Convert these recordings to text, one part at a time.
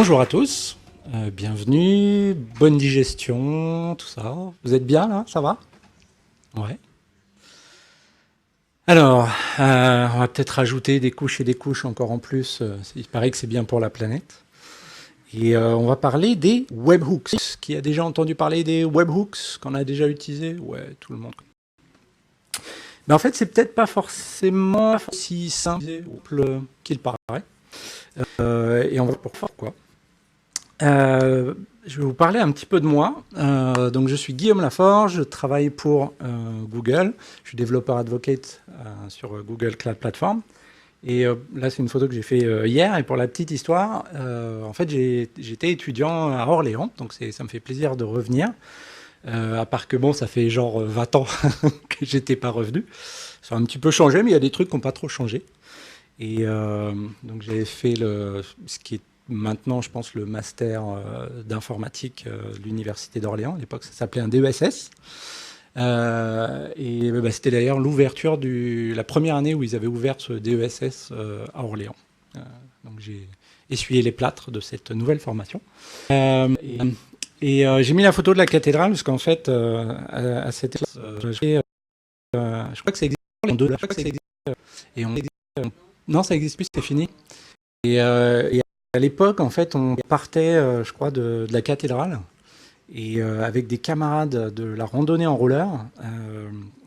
Bonjour à tous, bienvenue, bonne digestion, tout ça. Vous êtes bien là, ça va? Ouais. Alors, on va peut-être rajouter des couches et des couches encore en plus. Il paraît que c'est bien pour la planète. Et on va parler des webhooks. Qui a déjà entendu parler des webhooks, qu'on a déjà utilisé? Ouais, tout le monde. Mais en fait, c'est peut-être pas forcément si simple qu'il paraît. Et on va voir pourquoi. Je vais vous parler un petit peu de moi. Donc, je suis Guillaume Laforge, je travaille pour Google. Je suis développeur advocate sur Google Cloud Platform. Et là, c'est une photo que j'ai fait hier. Et pour la petite histoire, en fait, j'étais étudiant à Orléans, donc ça me fait plaisir de revenir. À part que bon, ça fait genre 20 ans que j'étais pas revenu. Ça a un petit peu changé, mais il y a des trucs qui n'ont pas trop changé. Et donc j'avais fait ce qui est maintenant, je pense, le master d'informatique de l'Université d'Orléans. À l'époque, ça s'appelait un DESS. Et c'était d'ailleurs l'ouverture la première année où ils avaient ouvert ce DESS à Orléans. Donc j'ai essuyé les plâtres de cette nouvelle formation. J'ai mis la photo de la cathédrale parce qu'en fait, à cette je crois que ça existe en deux. Je crois que ça existe, et non, ça n'existe plus, c'est fini. Et à l'époque, en fait, on partait, je crois, de la cathédrale. Et avec des camarades de la randonnée en roller,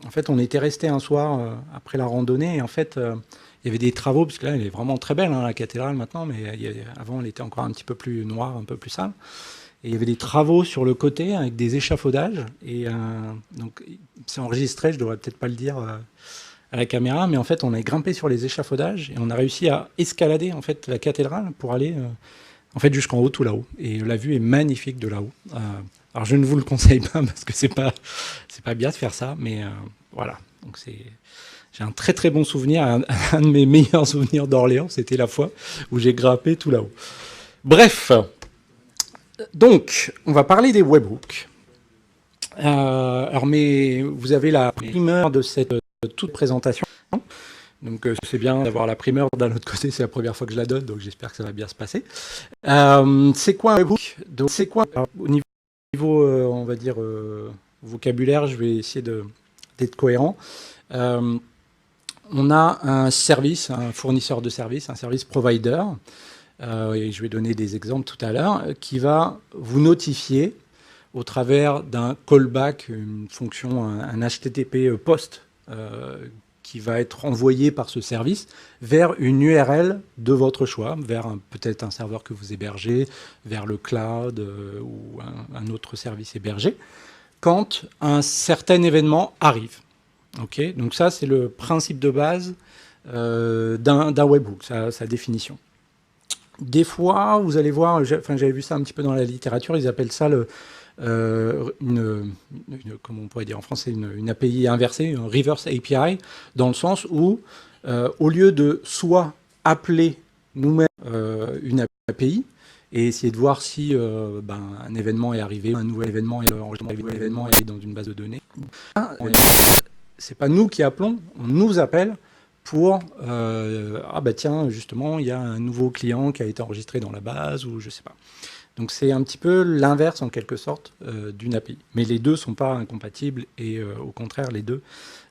en fait, on était resté un soir après la randonnée. Et en fait, il y avait des travaux, parce que là, elle est vraiment très belle, hein, la cathédrale maintenant, mais avant, elle était encore un petit peu plus noire, un peu plus sale. Et il y avait des travaux sur le côté avec des échafaudages. Et donc, c'est enregistré, je devrais peut-être pas le dire à la caméra, mais en fait, on a grimpé sur les échafaudages et on a réussi à escalader en fait la cathédrale pour aller en fait jusqu'en haut, tout là-haut. Et la vue est magnifique de là-haut. Alors, je ne vous le conseille pas parce que c'est pas bien de faire ça, mais voilà. Donc j'ai un très très bon souvenir, un de mes meilleurs souvenirs d'Orléans, c'était la fois où j'ai grimpé tout là-haut. Bref, donc on va parler des webhooks. Alors, mais vous avez la primeur de cette toute présentation. Donc c'est bien d'avoir la primeur. D'un autre côté, c'est la première fois que je la donne, donc j'espère que ça va bien se passer. C'est quoi un webhook? Donc c'est quoi au niveau on va dire vocabulaire? Je vais essayer d'être cohérent. On a un service, un fournisseur de services, un service provider, et je vais donner des exemples tout à l'heure, qui va vous notifier au travers d'un callback, une fonction, un HTTP post qui va être envoyé par ce service vers une URL de votre choix, vers peut-être un serveur que vous hébergez, vers le cloud ou un autre service hébergé, quand un certain événement arrive. Okay, donc ça, c'est le principe de base d'un webhook, sa définition. Des fois, vous allez voir, j'avais vu ça un petit peu dans la littérature, ils appellent ça comment on pourrait dire en français, une API inversée, une reverse API, dans le sens où, au lieu de soit appeler nous-mêmes une API et essayer de voir si un événement est arrivé, un nouvel événement est dans une base de données, c'est pas nous qui appelons, on nous appelle pour tiens, justement, il y a un nouveau client qui a été enregistré dans la base, ou je sais pas. Donc c'est un petit peu l'inverse en quelque sorte d'une API. Mais les deux ne sont pas incompatibles et au contraire les deux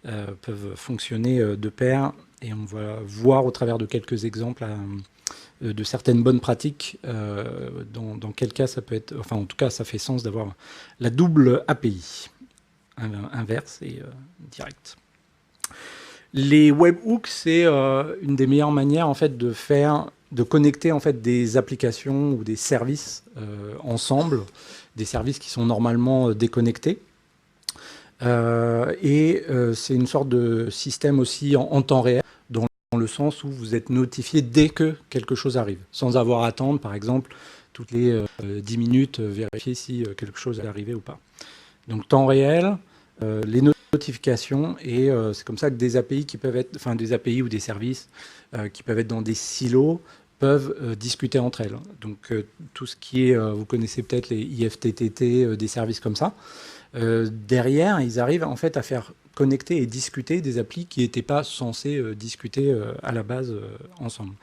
peuvent fonctionner de pair, et on va voir au travers de quelques exemples de certaines bonnes pratiques dans quel cas ça peut être, enfin en tout cas ça fait sens d'avoir la double API, inverse et direct. Les webhooks, c'est une des meilleures manières en fait de connecter en fait des applications ou des services ensemble, des services qui sont normalement déconnectés. C'est une sorte de système aussi en temps réel, dans le sens où vous êtes notifié dès que quelque chose arrive, sans avoir à attendre, par exemple, toutes les 10 minutes, vérifier si quelque chose est arrivé ou pas. Donc temps réel, les notifications, et c'est comme ça que des API qui peuvent être, enfin des API ou des services qui peuvent être dans des silos peuvent discuter entre elles. Donc tout ce qui est, vous connaissez peut-être les IFTTT, des services comme ça. Derrière, ils arrivent en fait à faire connecter et discuter des applis qui n'étaient pas censés discuter à la base ensemble.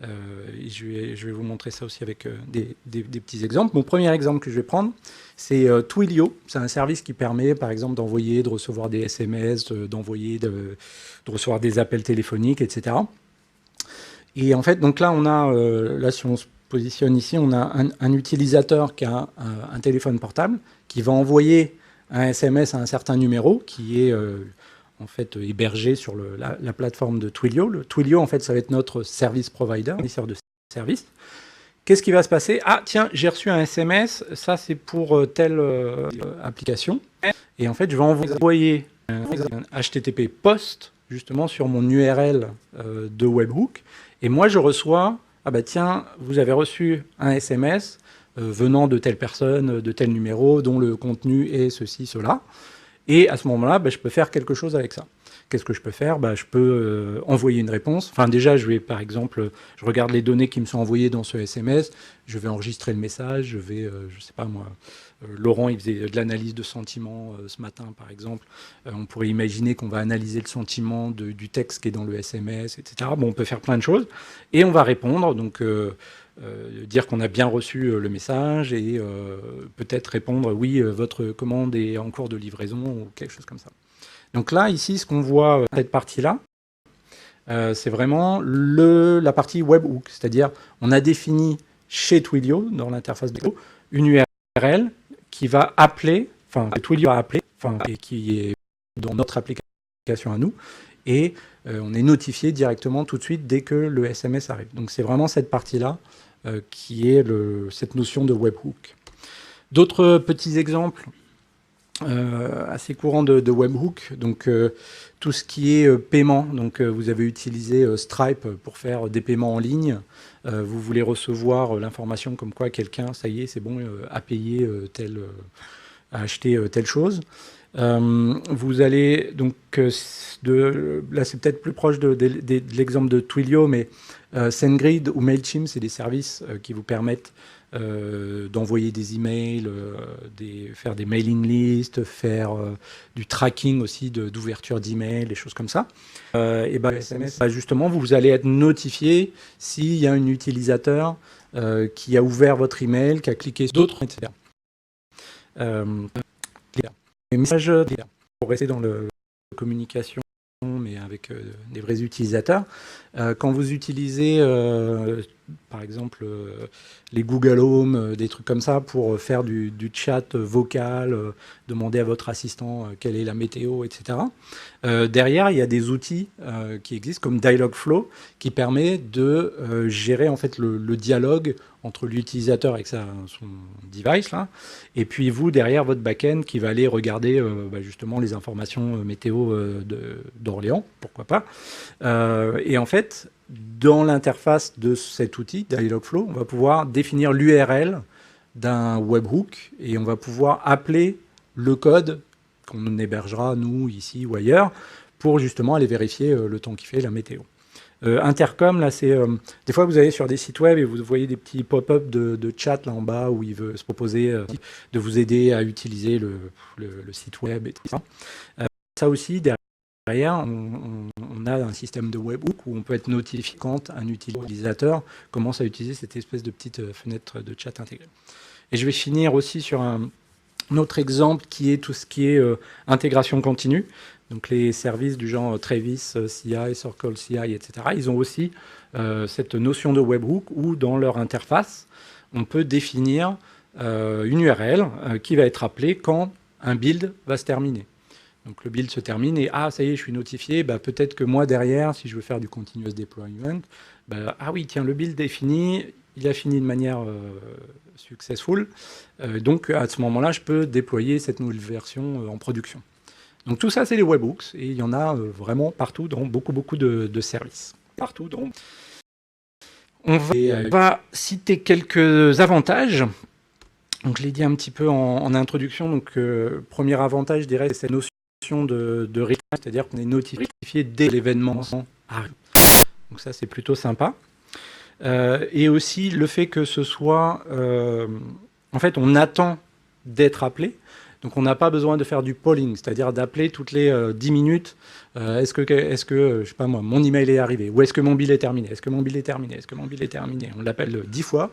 Je vais vous montrer ça aussi avec des petits exemples. Mon premier exemple que je vais prendre, c'est Twilio. C'est un service qui permet, par exemple, d'envoyer, de recevoir des SMS, d'envoyer, de recevoir des appels téléphoniques, etc. Et en fait, donc là, on a, là, si on se positionne ici, on a un utilisateur qui a un téléphone portable qui va envoyer un SMS à un certain numéro qui est en fait hébergé sur la plateforme de Twilio. Le Twilio, en fait, ça va être notre service provider, fournisseur de services. Qu'est-ce qui va se passer? Ah, tiens, j'ai reçu un SMS, ça c'est pour telle application. Et en fait, je vais envoyer un HTTP post, justement, sur mon URL de webhook. Et moi, je reçois, ah bah tiens, vous avez reçu un SMS venant de telle personne, de tel numéro, dont le contenu est ceci, cela. Et à ce moment-là, bah, je peux faire quelque chose avec ça. Qu'est-ce que je peux faire? Bah, je peux envoyer une réponse. Enfin, déjà, je vais, par exemple, je regarde les données qui me sont envoyées dans ce SMS, je vais enregistrer le message, je vais, je sais pas moi, Laurent, il faisait de l'analyse de sentiments ce matin, par exemple. On pourrait imaginer qu'on va analyser le sentiment du texte qui est dans le SMS, etc. Bon, on peut faire plein de choses. Et on va répondre, donc dire qu'on a bien reçu le message et peut-être répondre « oui, votre commande est en cours de livraison » ou quelque chose comme ça. Donc là, ici, ce qu'on voit, cette partie-là, c'est vraiment la partie webhook. C'est-à-dire, on a défini chez Twilio, dans l'interface de Twilio, une URL qui va appeler, enfin, Twilio va appeler, et qui est dans notre application à nous, et on est notifié directement tout de suite dès que le SMS arrive. Donc c'est vraiment cette partie-là qui est cette notion de webhook. D'autres petits exemples assez courants de webhook, donc tout ce qui est paiement. Donc vous avez utilisé Stripe pour faire des paiements en ligne. Vous voulez recevoir l'information comme quoi quelqu'un, ça y est, c'est bon, a payé a acheté telle chose. Vous allez donc là c'est peut-être plus proche de l'exemple de Twilio, mais SendGrid ou Mailchimp, c'est des services qui vous permettent d'envoyer des emails, faire des mailing lists, faire du tracking aussi d'ouverture d'emails, des choses comme ça. Et ben SMS, justement, vous allez être notifié s'il y a un utilisateur qui a ouvert votre email, qui a cliqué sur d'autres, etc. Les messages pour rester dans la communication, mais avec des vrais utilisateurs. Quand vous utilisez, par exemple, les Google Home, des trucs comme ça, pour faire du chat vocal, demander à votre assistant quelle est la météo, etc. Derrière, il y a des outils qui existent, comme Dialogflow, qui permet de gérer en fait le dialogue entre l'utilisateur avec son device, là, et puis vous, derrière, votre back-end qui va aller regarder justement les informations météo d'Orléans, pourquoi pas. Et en fait, dans l'interface de cet outil, Dialogflow, on va pouvoir définir l'URL d'un webhook et on va pouvoir appeler le code qu'on hébergera, nous, ici ou ailleurs, pour justement aller vérifier le temps qu'il fait, la météo. Intercom, là, c'est des fois vous allez sur des sites web et vous voyez des petits pop-up de chat là en bas où il veut se proposer de vous aider à utiliser le site web et tout ça. Ça aussi, derrière, on a un système de webhook où on peut être notifié quand un utilisateur commence à utiliser cette espèce de petite fenêtre de chat intégrée. Et je vais finir aussi sur un autre exemple qui est tout ce qui est intégration continue. Donc les services du genre Travis CI, Circle CI, etc. Ils ont aussi cette notion de webhook où dans leur interface, on peut définir une URL qui va être appelée quand un build va se terminer. Donc le build se termine et ça y est, je suis notifié. Peut-être que moi derrière, si je veux faire du continuous deployment, ah oui, tiens, le build est fini. Il a fini de manière successful. Donc à ce moment-là, je peux déployer cette nouvelle version en production. Donc tout ça, c'est les webhooks, et il y en a vraiment partout dans beaucoup de services. Partout. Donc. On va citer quelques avantages. Donc je l'ai dit un petit peu en introduction. Donc premier avantage, je dirais, c'est cette notion de real-time, c'est-à-dire qu'on est notifié dès l'événement arrive. Donc ça, c'est plutôt sympa. Et aussi le fait que ce soit... en fait, on attend d'être appelé. Donc on n'a pas besoin de faire du polling, c'est-à-dire d'appeler toutes les 10 minutes. Est-ce que je sais pas moi, mon email est arrivé? Ou est-ce que mon bill est terminé? Est-ce que mon bill est terminé? Est-ce que mon bill est terminé? On l'appelle 10 fois,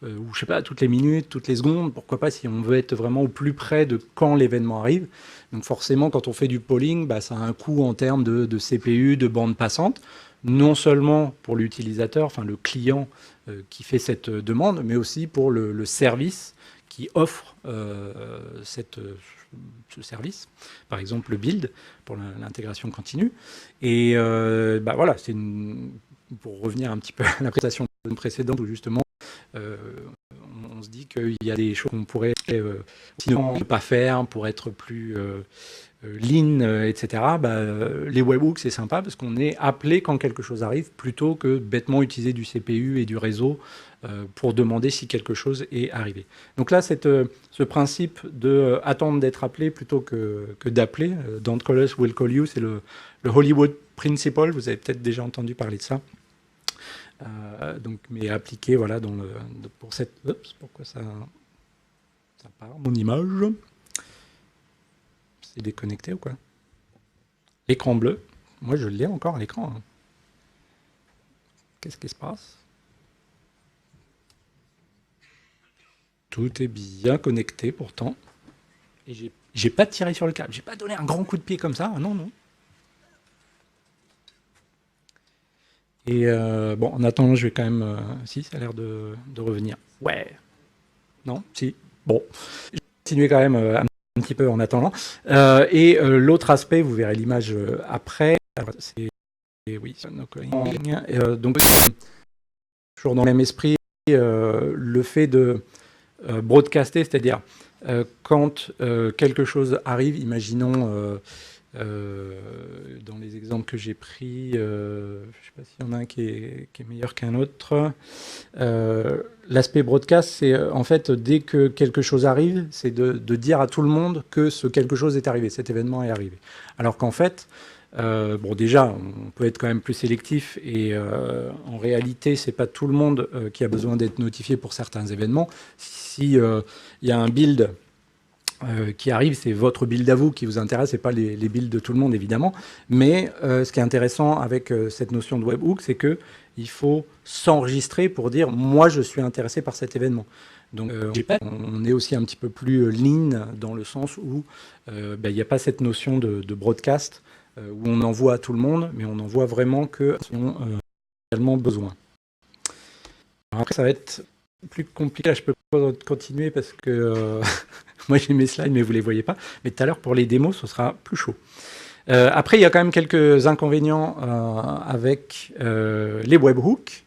ou je sais pas, toutes les minutes, toutes les secondes. Pourquoi pas si on veut être vraiment au plus près de quand l'événement arrive. Donc forcément, quand on fait du polling, bah, ça a un coût en termes de CPU, de bande passante, non seulement pour l'utilisateur, enfin le client qui fait cette demande, mais aussi pour le service qui offre ce service, par exemple le build pour l'intégration continue. Et bah voilà, pour revenir un petit peu à la présentation précédente où justement on se dit qu'il y a des choses qu'on pourrait sinon ne pas faire pour être plus lean, etc. Bah, les webhooks, c'est sympa parce qu'on est appelé quand quelque chose arrive plutôt que bêtement utiliser du CPU et du réseau pour demander si quelque chose est arrivé. Donc là, ce principe de attendre d'être appelé plutôt que d'appeler, don't call us, we'll call you, c'est le Hollywood Principle. Vous avez peut-être déjà entendu parler de ça. Donc, mais appliqué voilà, pour cette... Oups, pourquoi ça part, mon image? C'est déconnecté ou quoi? L'écran bleu. Moi, je l'ai encore à l'écran. Hein. Qu'est-ce qui se passe? Tout est bien connecté pourtant. Et j'ai pas tiré sur le câble. J'ai pas donné un grand coup de pied comme ça. Non, non. Et bon, en attendant, je vais quand même... si, ça a l'air de revenir. Ouais. Non? Si. Bon. Je vais continuer quand même un petit peu en attendant. Et l'autre aspect, vous verrez l'image après. C'est... Oui, no calling. Donc, toujours dans le même esprit, le fait de broadcaster, c'est-à-dire quand quelque chose arrive, imaginons... dans les exemples que j'ai pris, je ne sais pas s'il y en a un qui est meilleur qu'un autre. L'aspect broadcast, c'est en fait, dès que quelque chose arrive, c'est de dire à tout le monde que ce quelque chose est arrivé, cet événement est arrivé. Alors qu'en fait, bon, déjà, on peut être quand même plus sélectif et en réalité, c'est pas tout le monde qui a besoin d'être notifié pour certains événements. Si y a un build qui arrive, c'est votre build à vous qui vous intéresse, et pas les builds de tout le monde, évidemment. Mais ce qui est intéressant avec cette notion de webhook, c'est qu'il faut s'enregistrer pour dire « moi, je suis intéressé par cet événement ». Donc, on est aussi un petit peu plus lean dans le sens où il n'y a pas cette notion de broadcast où on envoie à tout le monde, mais on envoie vraiment que ceux qui ont réellement besoin. Alors après, ça va être plus compliqué. Là, je peux pas continuer parce que moi, j'ai mes slides, mais vous les voyez pas. Mais tout à l'heure, pour les démos, ce sera plus chaud. Après, il y a quand même quelques inconvénients avec les webhooks.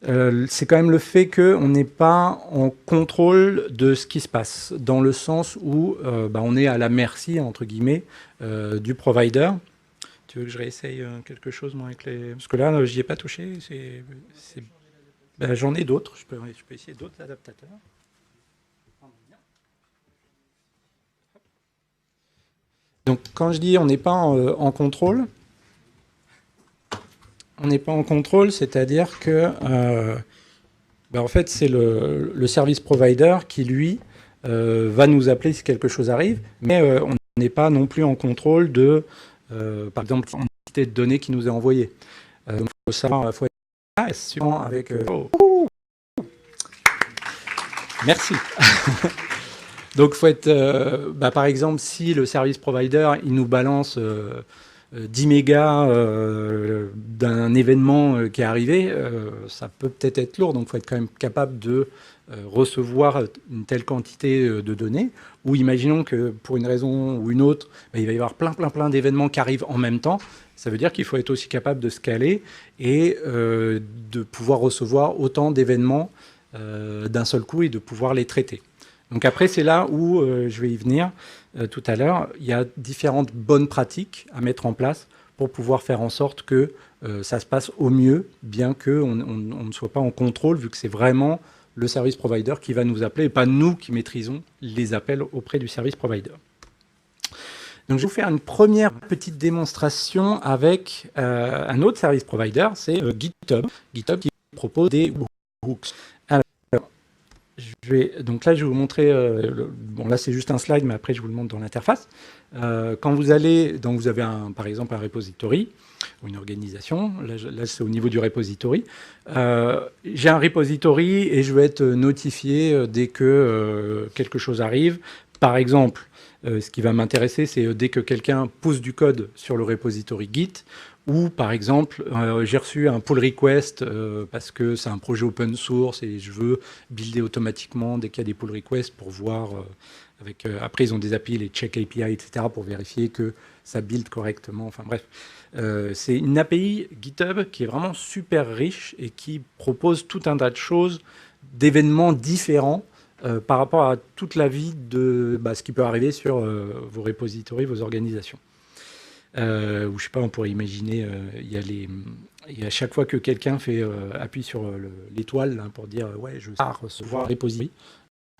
C'est quand même le fait qu'on n'est pas en contrôle de ce qui se passe, dans le sens où on est à la merci, entre guillemets, du provider. Tu veux que je réessaye quelque chose, moi, avec les... Parce que là, j'y ai pas touché. J'en ai d'autres. Je peux essayer d'autres adaptateurs. Donc, quand je dis on n'est pas en contrôle, on n'est pas en contrôle, c'est-à-dire que en fait, c'est le service provider qui, lui, va nous appeler si quelque chose arrive, mais on n'est pas non plus en contrôle de, par exemple, l'entité de données qui nous est envoyée. Donc, il faut savoir, il faut être suivant avec... Merci. Donc, il faut être, par exemple, si le service provider, il nous balance 10 mégas d'un événement qui est arrivé, ça peut peut-être être lourd. Donc, il faut être quand même capable de recevoir une telle quantité de données. Ou imaginons que pour une raison ou une autre, il va y avoir plein d'événements qui arrivent en même temps. Ça veut dire qu'il faut être aussi capable de scaler et de pouvoir recevoir autant d'événements d'un seul coup et de pouvoir les traiter. Donc après, c'est là où je vais y venir tout à l'heure. Il y a différentes bonnes pratiques à mettre en place pour pouvoir faire en sorte que ça se passe au mieux, bien qu'on ne soit pas en contrôle, vu que c'est vraiment le service provider qui va nous appeler et pas nous qui maîtrisons les appels auprès du service provider. Donc je vais vous faire une première petite démonstration avec un autre service provider, c'est GitHub. GitHub qui propose des hooks. Alors, je Donc là, je vais vous montrer. Bon, là, c'est juste un slide, mais après, je vous le montre dans l'interface. Quand vous allez, donc vous avez par exemple un repository ou une organisation. Là, c'est au niveau du repository. J'ai un repository et je vais être notifié dès que quelque chose arrive. Par exemple, ce qui va m'intéresser, c'est dès que quelqu'un pousse du code sur le repository Git, ou par exemple, j'ai reçu un pull request parce que c'est un projet open source et je veux builder automatiquement dès qu'il y a des pull requests pour voir. Après, ils ont des API, les check API, etc., pour vérifier que ça build correctement. Enfin bref, c'est une API GitHub qui est vraiment super riche et qui propose tout un tas de choses, d'événements différents par rapport à toute la vie de ce qui peut arriver sur vos repositories, vos organisations. Ou je sais pas, on pourrait imaginer, il y a chaque fois que quelqu'un appuie sur l'étoile pour dire ouais, je vais recevoir un repository.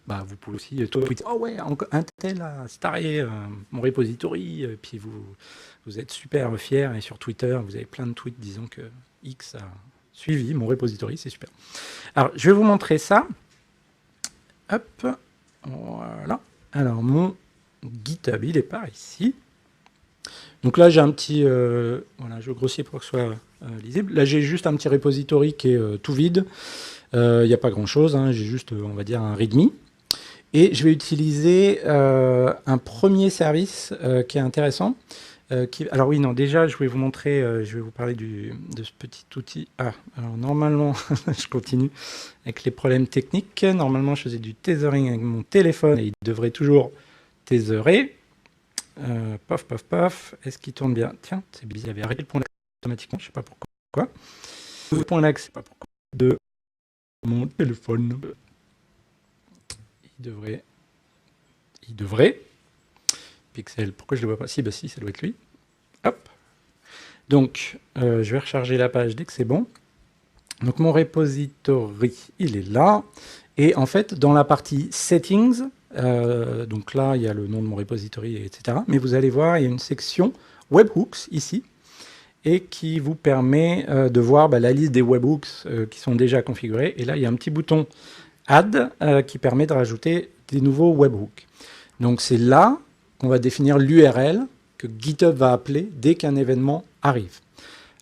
Vous pouvez aussi tweeter oh ouais, un tel a staré mon repository, puis vous êtes super fiers, et sur Twitter, vous avez plein de tweets disant que X a suivi mon repository, c'est super. Alors, je vais vous montrer ça. Hop, voilà. Alors, mon GitHub, il est par ici. Donc là, j'ai un petit... voilà, je grossis pour que ce soit lisible. Là, j'ai juste un petit repository qui est tout vide. Il n'y a pas grand-chose, hein, j'ai juste, on va dire, un README. Et je vais utiliser un premier service qui est intéressant. Alors oui, non, déjà, je vais vous montrer, je vais vous parler de ce petit outil. Ah, alors normalement, je continue avec les problèmes techniques. Normalement, je faisais du tethering avec mon téléphone et il devrait toujours tetherer. Paf, paf, paf. Est-ce qu'il tourne bien? Tiens, c'est bizarre, il avait arrêté le point d'accès automatiquement, je ne sais pas pourquoi. Le point d'accès, pas pourquoi. De mon téléphone. Il devrait. Pixel, pourquoi je ne le vois pas? Si, si, ça doit être lui. Hop. Donc, je vais recharger la page dès que c'est bon. Donc, mon repository, il est là. Et en fait, dans la partie Settings, donc là, il y a le nom de mon repository, etc. Mais vous allez voir, il y a une section Webhooks ici, et qui vous permet de voir la liste des webhooks qui sont déjà configurés. Et là, il y a un petit bouton Add qui permet de rajouter des nouveaux webhooks. Donc, c'est là qu'on va définir l'URL que GitHub va appeler dès qu'un événement arrive.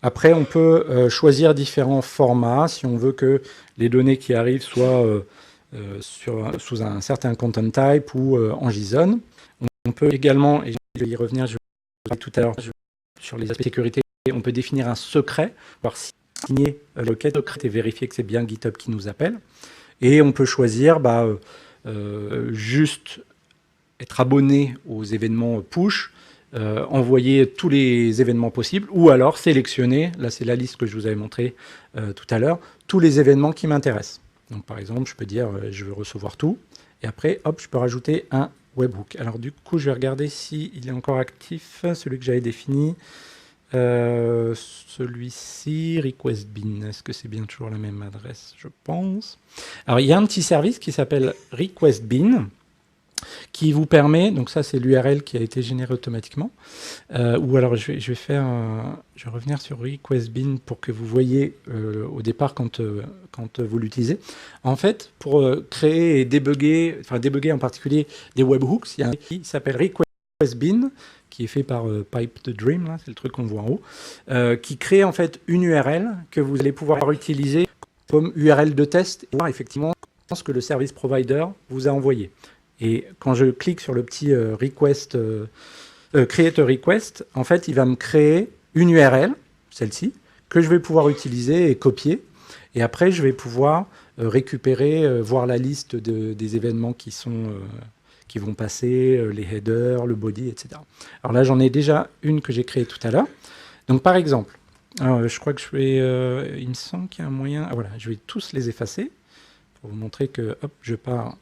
Après, on peut choisir différents formats si on veut que les données qui arrivent soient sous un certain content type ou en JSON. On peut également, et je vais y revenir, je vais tout à l'heure sur les aspects de sécurité, on peut définir un secret, pouvoir signer le requête secrète et vérifier que c'est bien GitHub qui nous appelle. Et on peut choisir juste être abonné aux événements push, envoyer tous les événements possibles, ou alors sélectionner, là c'est la liste que je vous avais montrée tout à l'heure, tous les événements qui m'intéressent. Donc par exemple, je peux dire je veux recevoir tout, et après, hop, je peux rajouter un webhook. Alors du coup, je vais regarder s'il est encore actif, celui que j'avais défini. Celui-ci, requestbin, est-ce que c'est bien toujours la même adresse? Je pense. Alors, il y a un petit service qui s'appelle requestbin, qui vous permet, donc ça c'est l'URL qui a été généré automatiquement, ou alors je vais revenir sur requestbin pour que vous voyez au départ quand vous l'utilisez. En fait, pour créer et débugger en particulier des webhooks, il y a un qui s'appelle requestbin, qui est fait par Pipe the Dream, là, c'est le truc qu'on voit en haut, qui crée en fait une URL que vous allez pouvoir utiliser comme URL de test et voir effectivement ce que le service provider vous a envoyé. Et quand je clique sur le petit create a request, en fait, il va me créer une URL, celle-ci, que je vais pouvoir utiliser et copier. Et après, je vais pouvoir récupérer, voir la liste des événements qui vont passer, les headers, le body, etc. Alors là, j'en ai déjà une que j'ai créée tout à l'heure. Donc, par exemple, je crois que il me semble qu'il y a un moyen... Ah, voilà, je vais tous les effacer pour vous montrer que hop, je pars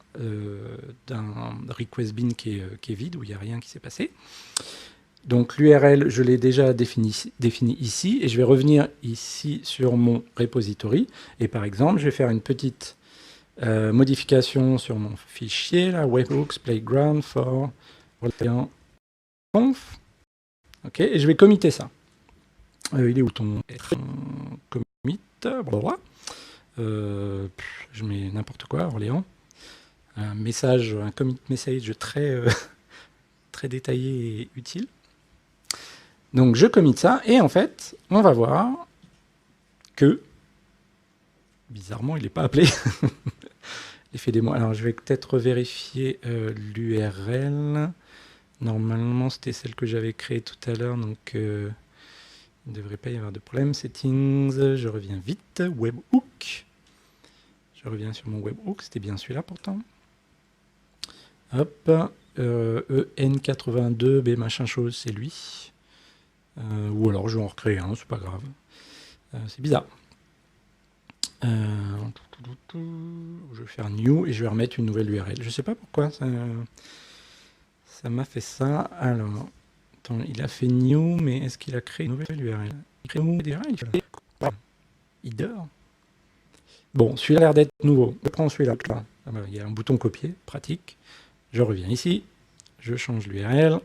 d'un request bin qui est vide, où il n'y a rien qui s'est passé. Donc l'URL, je l'ai déjà défini ici, et je vais revenir ici sur mon repository. Et par exemple, je vais faire une petite modification sur mon fichier, là, webhooks playground for conf. Ok, et je vais committer ça. Il est où ton commit? Blablabla. Je mets n'importe quoi, Orléans. un message, un commit message très, très détaillé et utile. Donc je commit ça, et en fait, on va voir que, bizarrement, il n'est pas appelé. L'effet démo. Alors je vais peut-être vérifier l'URL. Normalement, c'était celle que j'avais créée tout à l'heure, donc il ne devrait pas y avoir de problème. Settings, je reviens vite. Webhook. Je reviens sur mon webhook, c'était bien celui-là pourtant. Hop, EN82B machin chose, c'est lui. Ou alors je vais en recréer un, c'est pas grave. C'est bizarre. Je vais faire new et je vais remettre une nouvelle URL. Je sais pas pourquoi ça m'a fait ça. Alors, attends, il a fait new, mais est-ce qu'il a créé une nouvelle URL? Il crée une nouvelle URL, il dort. Bon, celui-là a l'air d'être nouveau. Je prends celui-là. Il y a un bouton copier, pratique. Je reviens ici, je change l'URL.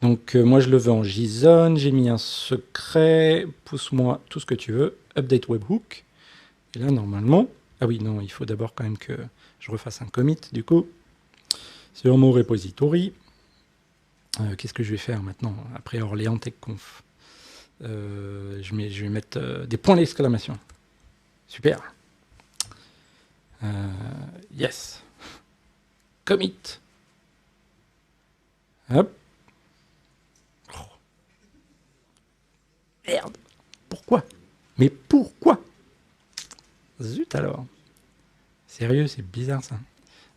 Donc moi je le veux en JSON, j'ai mis un secret, pousse-moi tout ce que tu veux, update webhook. Et là normalement, ah oui non, il faut d'abord quand même que je refasse un commit du coup sur mon repository. Qu'est-ce que je vais faire maintenant après Orléans TechConf? Je vais mettre des points d'exclamation. Super. Yes. Commit. Hop. Oh. Merde. Pourquoi? Mais pourquoi? Zut alors. Sérieux, c'est bizarre ça.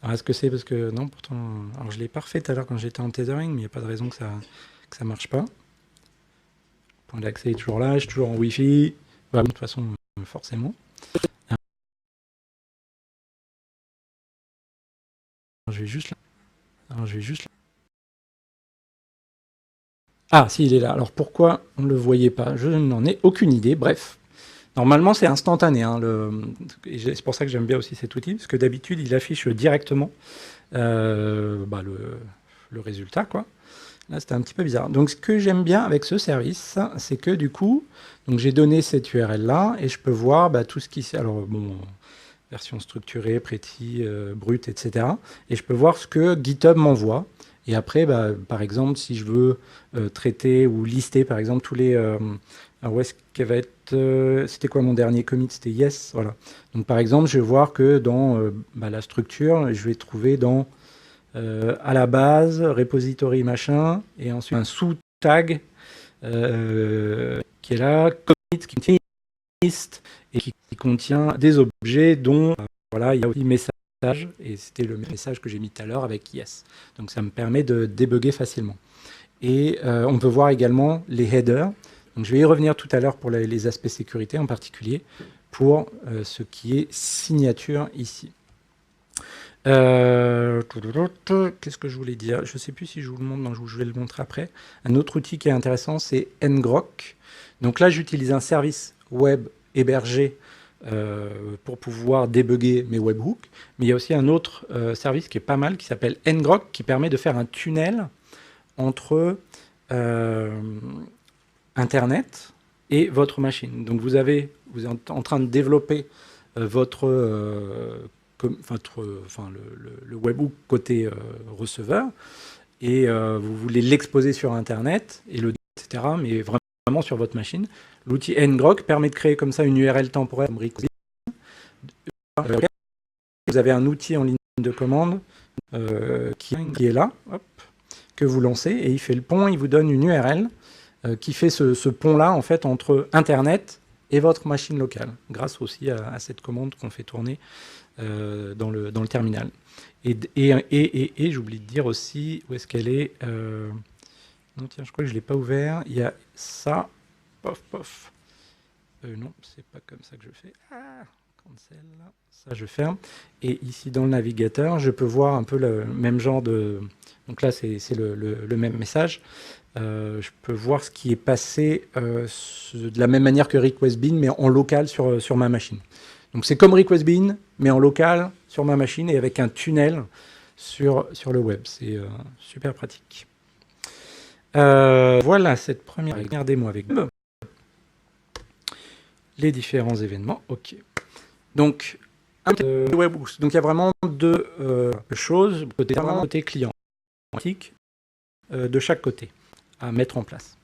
Alors est-ce que c'est parce que... Non, pourtant... Alors je l'ai pas refait tout à l'heure quand j'étais en tethering, mais il n'y a pas de raison que ça marche pas. Point d'accès est toujours là, je suis toujours en Wi-Fi. Bah, de toute façon, forcément. Alors, je vais juste là. Ah, si, il est là. Alors pourquoi on ne le voyait pas? Je n'en ai aucune idée. Bref. Normalement, c'est instantané. Hein, c'est pour ça que j'aime bien aussi cet outil, parce que d'habitude, il affiche directement le résultat, quoi. Là, c'était un petit peu bizarre. Donc, ce que j'aime bien avec ce service, c'est que du coup, j'ai donné cette URL-là, et je peux voir tout ce qui... Alors, bon, version structurée, pretty, brute, etc. Et je peux voir ce que GitHub m'envoie. Et après, par exemple, si je veux traiter ou lister, par exemple, tous les... alors, où est-ce qu'elle va être c'était quoi mon dernier commit? C'était yes, voilà. Donc, par exemple, je vais voir que dans la structure, je vais trouver dans à la base, repository machin, et ensuite un sous-tag qui est là, commit, qui contient liste, et qui contient des objets dont voilà, il y a aussi message, et c'était le message que j'ai mis tout à l'heure avec yes. Donc ça me permet de débugger facilement. Et on peut voir également les headers. Donc je vais y revenir tout à l'heure pour les aspects sécurité en particulier, pour ce qui est signature ici. Qu'est-ce que je voulais dire? Je ne sais plus si je vous le montre, non, je vais le montrer après. Un autre outil qui est intéressant, c'est ngrok. Donc là, j'utilise un service web hébergé pour pouvoir débugger mes webhooks. Mais il y a aussi un autre service qui est pas mal, qui s'appelle ngrok, qui permet de faire un tunnel entre Internet et votre machine. Donc vous êtes en train de développer le webhook côté receveur, et vous voulez l'exposer sur Internet, et etc., mais vraiment sur votre machine. L'outil ngrok permet de créer comme ça une URL temporaire. Vous avez un outil en ligne de commande qui est là, hop, que vous lancez, et il fait le pont, il vous donne une URL qui fait ce pont-là en fait entre Internet et votre machine locale, grâce aussi à cette commande qu'on fait tourner dans le terminal. Et j'oublie de dire aussi où est-ce qu'elle est. Non, tiens, je crois que je ne l'ai pas ouvert. Il y a ça. Pof, pof. Non, c'est pas comme ça que je fais. Ah, cancel. Ça, je ferme. Et ici, dans le navigateur, je peux voir un peu le même genre de... Donc là, c'est le même message. Je peux voir ce qui est passé de la même manière que request-bin, mais en local sur ma machine. Donc c'est comme request-bin, mais en local sur ma machine et avec un tunnel sur le web. C'est super pratique. Voilà cette première. Regardez-moi avec les différents événements. OK. Donc, Webhooks. Donc il y a vraiment deux choses, côté client, de chaque côté, à mettre en place.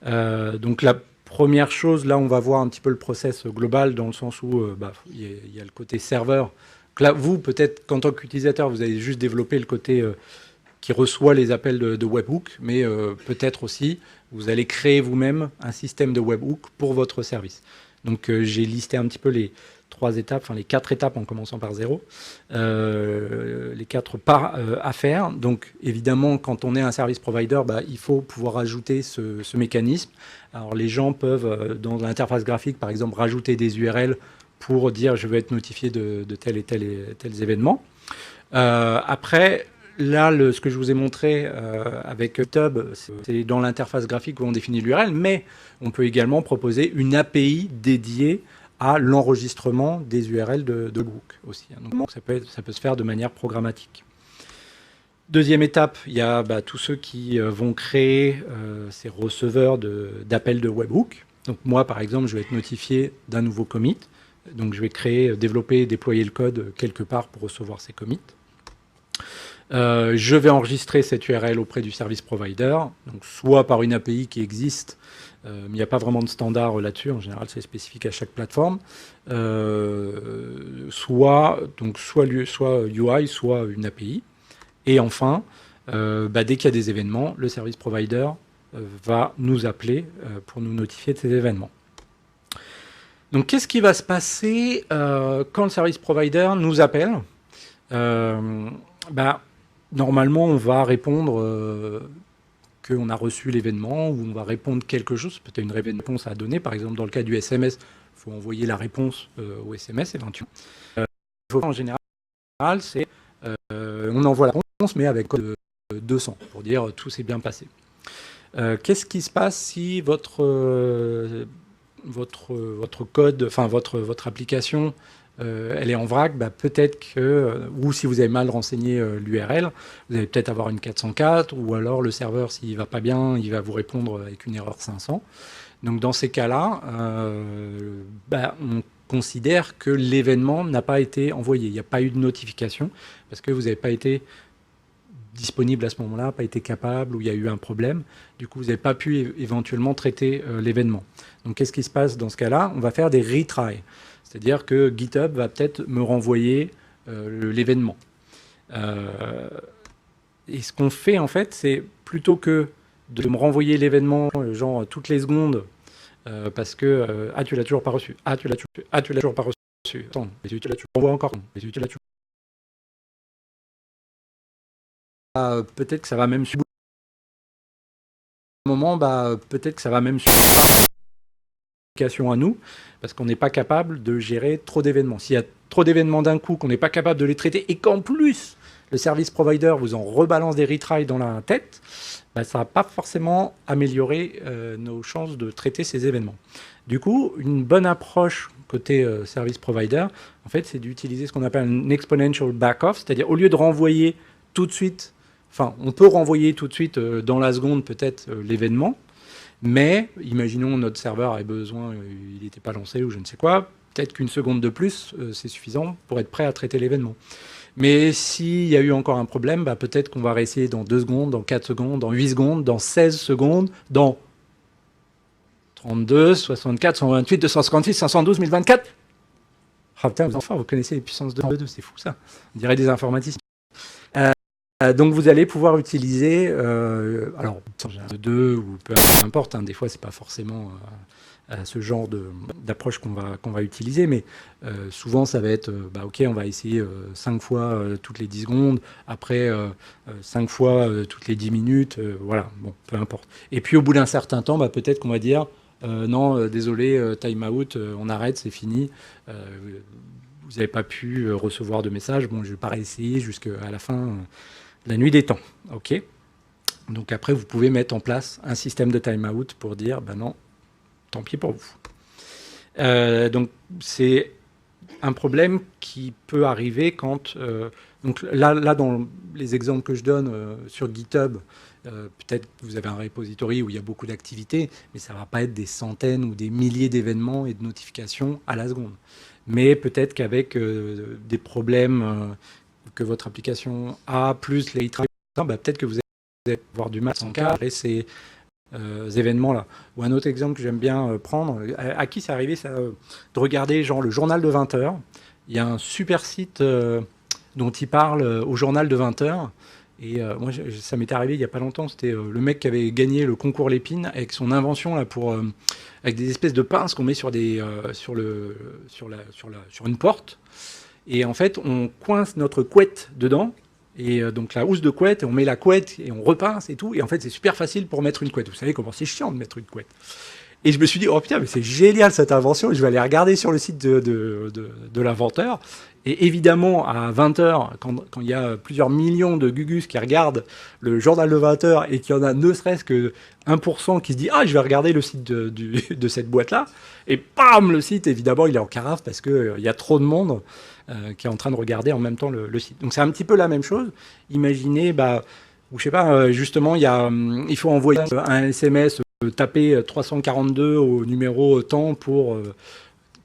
Donc la première chose, là on va voir un petit peu le process global, dans le sens où il y a le côté serveur. Donc là, vous, peut-être qu'en tant qu'utilisateur, vous avez juste développé le côté qui reçoit les appels de webhook, mais peut-être aussi, vous allez créer vous-même un système de webhook pour votre service. Donc j'ai listé un petit peu les trois étapes, enfin les 4 étapes en commençant par 0, les 4 pas à faire. Donc évidemment, quand on est un service provider, il faut pouvoir ajouter ce mécanisme. Alors les gens peuvent, dans l'interface graphique, par exemple, rajouter des URL pour dire je veux être notifié de tel et tels événements. Après, là, ce que je vous ai montré avec GitHub, c'est dans l'interface graphique où on définit l'URL, mais on peut également proposer une API dédiée à l'enregistrement des URL de webhook aussi. Donc ça peut se faire de manière programmatique. Deuxième étape, il y a tous ceux qui vont créer ces receveurs d'appels de webhook. Donc moi, par exemple, je vais être notifié d'un nouveau commit. Donc je vais créer, développer, déployer le code quelque part pour recevoir ces commits. Je vais enregistrer cette URL auprès du service provider, donc soit par une API qui existe, mais il n'y a pas vraiment de standard là-dessus. En général, c'est spécifique à chaque plateforme. Soit UI, soit une API. Et enfin, dès qu'il y a des événements, le service provider va nous appeler pour nous notifier de ces événements. Donc, qu'est-ce qui va se passer quand le service provider nous appelle? Normalement, on va répondre qu'on a reçu l'événement, ou on va répondre quelque chose, peut-être une réponse à donner. Par exemple, dans le cas du SMS, il faut envoyer la réponse au SMS éventuellement. En général, c'est on envoie la réponse, mais avec code 200, pour dire tout s'est bien passé. Qu'est-ce qui se passe si votre code, enfin votre application, elle est en vrac? Peut-être que, ou si vous avez mal renseigné l'URL, vous allez peut-être avoir une 404, ou alors le serveur, s'il va pas bien, il va vous répondre avec une erreur 500. Donc dans ces cas-là, on considère que l'événement n'a pas été envoyé. Il n'y a pas eu de notification parce que vous n'avez pas été disponible à ce moment-là, pas été capable, ou il y a eu un problème. Du coup, vous n'avez pas pu éventuellement traiter l'événement. Donc qu'est-ce qui se passe dans ce cas-là? On va faire des retries. C'est-à-dire que GitHub va peut-être me renvoyer l'événement. Et ce qu'on fait, en fait, c'est plutôt que de me renvoyer l'événement, genre toutes les secondes, parce que tu l'as toujours pas reçu. Tu l'as toujours pas reçu. Attends, tu l'as toujours renvoie encore. Tu l'as toujours. Peut-être que ça va même subir. À un moment, peut-être que ça va même subir à nous, parce qu'on n'est pas capable de gérer trop d'événements. S'il y a trop d'événements d'un coup, qu'on n'est pas capable de les traiter, et qu'en plus, le service provider vous en rebalance des retries dans la tête, ça ne va pas forcément améliorer nos chances de traiter ces événements. Du coup, une bonne approche côté service provider, en fait, c'est d'utiliser ce qu'on appelle un exponential back-off, c'est-à-dire au lieu de renvoyer tout de suite, enfin, on peut renvoyer tout de suite dans la seconde peut-être l'événement, mais imaginons notre serveur avait besoin, il n'était pas lancé ou je ne sais quoi, peut-être qu'une seconde de plus, c'est suffisant pour être prêt à traiter l'événement. Mais s'il y a eu encore un problème, peut-être qu'on va réessayer dans 2 secondes, dans 4 secondes, dans 8 secondes, dans 16 secondes, dans 32, 64, 128, 256, 512, 1024. Ah putain, vous connaissez les puissances de 2, c'est fou ça. On dirait des informaticiens. Donc vous allez pouvoir utiliser, alors 2 ou peu importe, des fois c'est pas forcément ce genre d'approche qu'on va utiliser, mais souvent ça va être, ok, on va essayer 5 fois toutes les 10 secondes, après 5 fois toutes les 10 minutes, voilà, bon, peu importe. Et puis au bout d'un certain temps, peut-être qu'on va dire, non, désolé, time out, on arrête, c'est fini, vous n'avez pas pu recevoir de message, bon, je vais pas réessayer jusqu'à la fin, la nuit des temps, ok. Donc après, vous pouvez mettre en place un système de timeout pour dire, non, tant pis pour vous. Donc c'est un problème qui peut arriver quand... donc là, dans les exemples que je donne sur GitHub, peut-être que vous avez un repository où il y a beaucoup d'activités, mais ça ne va pas être des centaines ou des milliers d'événements et de notifications à la seconde. Mais peut-être qu'avec des problèmes que votre application a, plus les peut-être que vous allez avoir du mal à encadrer ces événements-là. Ou un autre exemple que j'aime bien prendre, à qui c'est arrivé ça, de regarder genre le journal de 20 heures. Il y a un super site dont il parle au journal de 20 heures. Et moi, ça m'était arrivé il n'y a pas longtemps. C'était le mec qui avait gagné le concours Lépine avec son invention là, avec des espèces de pinces qu'on met sur une porte. Et en fait, on coince notre couette dedans. Et donc la housse de couette, et on met la couette et on repince et tout. Et en fait, c'est super facile pour mettre une couette. Vous savez comment c'est chiant de mettre une couette. Et je me suis dit, oh putain, mais c'est génial cette invention. Et je vais aller regarder sur le site de l'inventeur. Et évidemment, à 20h, quand il y a plusieurs millions de gugus qui regardent le journal de 20h et qu'il y en a ne serait-ce que 1% qui se dit, ah, je vais regarder le site de cette boîte-là. Et bam, le site, évidemment, il est en carafe parce qu'il y a trop de monde qui est en train de regarder en même temps le site. Donc c'est un petit peu la même chose. Imaginez, ou je sais pas, justement, il faut envoyer un SMS, taper 342 au numéro temps pour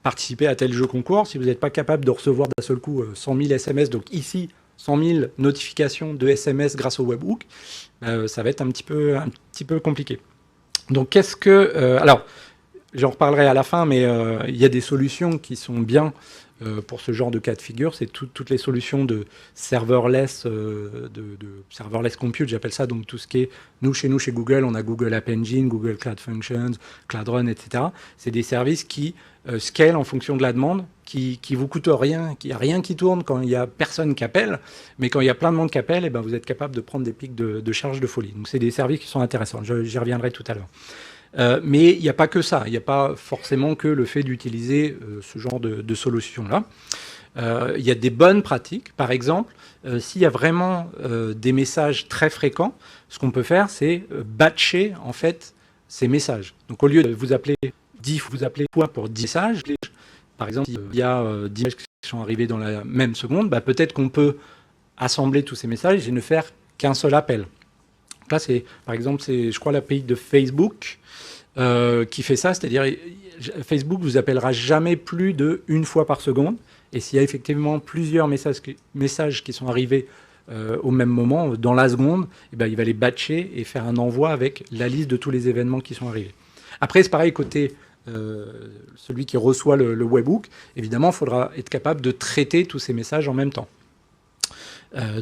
participer à tel jeu concours. Si vous n'êtes pas capable de recevoir d'un seul coup 100 000 SMS, donc ici 100 000 notifications de SMS grâce au webhook, ça va être un petit peu compliqué. Donc qu'est-ce que... alors, j'en reparlerai à la fin, mais il y a des solutions qui sont bien pour ce genre de cas de figure. C'est toutes les solutions de serverless, serverless compute, j'appelle ça. Donc tout ce qui est, chez Google, on a Google App Engine, Google Cloud Functions, Cloud Run, etc. C'est des services qui scale en fonction de la demande, qui vous coûtent rien, qu'il n'y a rien qui tourne quand il n'y a personne qui appelle, mais quand il y a plein de monde qui appelle, et ben vous êtes capable de prendre des pics de charge de folie. Donc c'est des services qui sont intéressants. J'y reviendrai tout à l'heure. Mais il n'y a pas que ça. Il n'y a pas forcément que le fait d'utiliser ce genre de solutions-là. Il y a des bonnes pratiques. Par exemple, s'il y a vraiment des messages très fréquents, ce qu'on peut faire, c'est batcher en fait ces messages. Donc au lieu de vous appeler 10, vous appelez fois pour 10 messages. Par exemple, s'il y a 10 messages qui sont arrivés dans la même seconde, peut-être qu'on peut assembler tous ces messages et ne faire qu'un seul appel. Donc là, par exemple, c'est, je crois, l'API de Facebook qui fait ça, c'est-à-dire Facebook vous appellera jamais plus d'une fois par seconde. Et s'il y a effectivement plusieurs messages qui sont arrivés au même moment, dans la seconde, il va les batcher et faire un envoi avec la liste de tous les événements qui sont arrivés. Après, c'est pareil côté celui qui reçoit le webhook. Évidemment, il faudra être capable de traiter tous ces messages en même temps.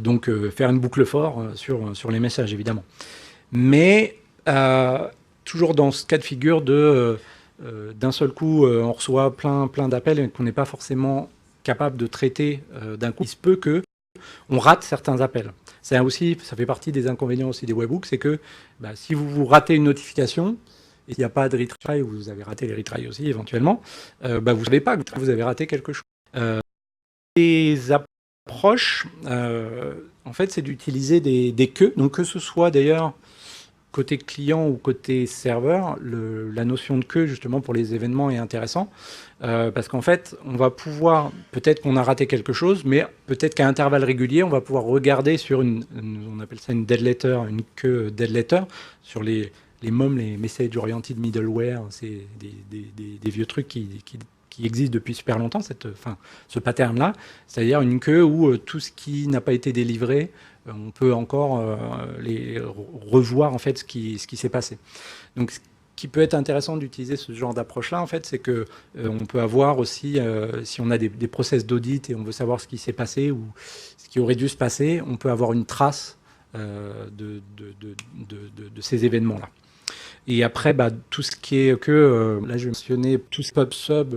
Donc, faire une boucle for sur les messages, évidemment. Mais toujours dans ce cas de figure d'un seul coup, on reçoit plein d'appels et qu'on n'est pas forcément capable de traiter d'un coup. Il se peut qu'on rate certains appels. Ça fait partie des inconvénients aussi des webhooks, c'est que si vous ratez une notification, et s'il n'y a pas de retry, ou vous avez raté les retries aussi éventuellement, vous ne savez pas que vous avez raté quelque chose. Les approches, en fait, c'est d'utiliser des queues. Donc que ce soit d'ailleurs côté client ou côté serveur, la notion de queue, justement, pour les événements est intéressant. Parce qu'en fait, on va pouvoir, peut-être qu'on a raté quelque chose, mais peut-être qu'à intervalles réguliers, on va pouvoir regarder sur on appelle ça une dead letter, une queue dead letter, sur les MOM, les Message Oriented Middleware, c'est des vieux trucs qui existent depuis super longtemps, ce pattern-là. C'est-à-dire une queue où tout ce qui n'a pas été délivré, on peut encore revoir en fait ce qui s'est passé. Donc, ce qui peut être intéressant d'utiliser ce genre d'approche-là, en fait, c'est que on peut avoir aussi, si on a des process d'audit et on veut savoir ce qui s'est passé ou ce qui aurait dû se passer, on peut avoir une trace de ces événements-là. Et après, tout ce qui est là je vais mentionner tout ce PubSub.